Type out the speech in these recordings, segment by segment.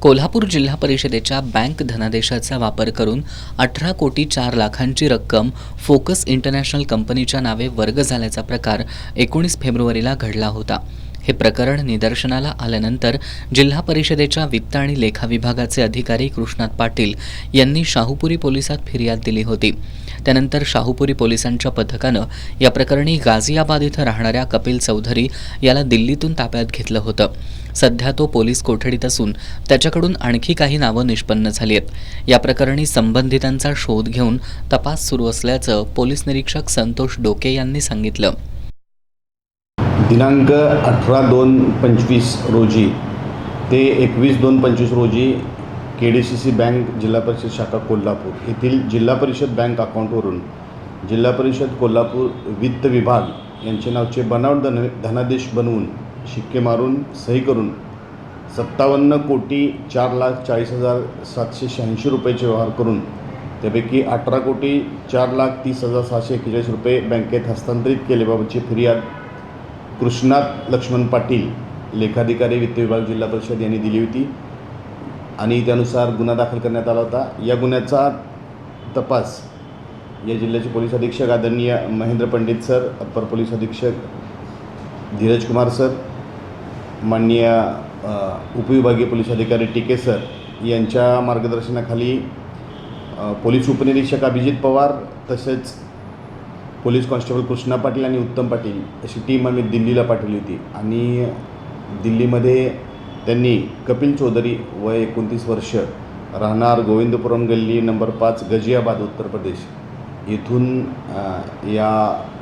कोल्हापूर जिल्हा परिषदेच्या बँक धनादेशाचा वापर करून 18,04,00,000ची रक्कम फोकस इंटरनॅशनल कंपनीच्या नावे वर्ग झाल्याचा प्रकार 19 फेब्रुवारीला घडला होता। हे प्रकरण निदर्शनाला आल्यानंतर जिल्हा परिषदेच्या वित्त आणि लेखा विभागाचे अधिकारी कृष्णात पाटील यांनी शाहूपुरी पोलिसात फिर्याद दिली होती। त्यानंतर शाहूपुरी पोलिसांच्या पथकानं या प्रकरणी गाझियाबाद इथं राहणाऱ्या कपिल चौधरी याला दिल्लीतून ताब्यात घेतलं होतं। सध्या तो पोलीस कोठडीत असून त्याच्याकडून आणखी काही नावं निष्पन्न झाली आहेत। या प्रकरणी संबंधितांचा शोध घेऊन तपास सुरू असल्याचं पोलीस निरीक्षक संतोष डोके यांनी सांगितलं। दिनांक 18/2/25 रोजी ते 21/2/25 रोजी KDCC बँक जिल्हा परिषद शाखा कोल्हापूर येथील जिल्हा परिषद बँक अकाउंटवरून जिल्हा परिषद कोल्हापूर वित्त विभाग यांचे नावचे बनावट धनादेश बनवून शिक्के मारून सही करून 57,04,40,786 रुपयाचे व्यवहार करून त्यापैकी 18,04,30,741 रुपये बँकेत हस्तांतरित केल्याबाबतची फिर्याद कृष्णात लक्ष्मण पाटील लेखाधिकारी वित्त विभाग जिल्हा परिषद यांनी दिली होती आणि त्यानुसार गुन्हा दाखल करण्यात आला होता। या गुन्ह्याचा तपास या जिल्ह्याचे पोलीस अधीक्षक आदरणीय Mahendra Pandit sir, upper police अधीक्षक धीरज कुमार सर, माननीय उपविभागीय पोलीस अधिकारी टीके सर यांच्या मार्गदर्शनाखाली पोलीस उपनिरीक्षक अभिजित पवार तसेच पोलीस कॉन्स्टेबल कृष्णा पाटील आणि उत्तम पाटील अशी टीम आम्ही दिल्लीला पाठवली होती आणि दिल्लीमध्ये त्यांनी कपिल चौधरी वय 29 वर्ष राहणार गोविंदपुरम गल्ली नंबर 5 गाझियाबाद उत्तर प्रदेश येथून या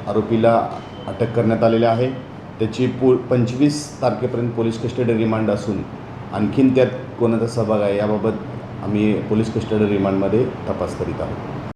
आरोपीला अटक करण्यात आलेली आहे। त्याची 25 तारखेपर्यंत पोलीस कस्टडी रिमांड असून आणखीन त्यात कोणाचा सहभाग आहे याबाबत आम्ही पोलीस कस्टडी रिमांडमध्ये तपास करीत आहोत।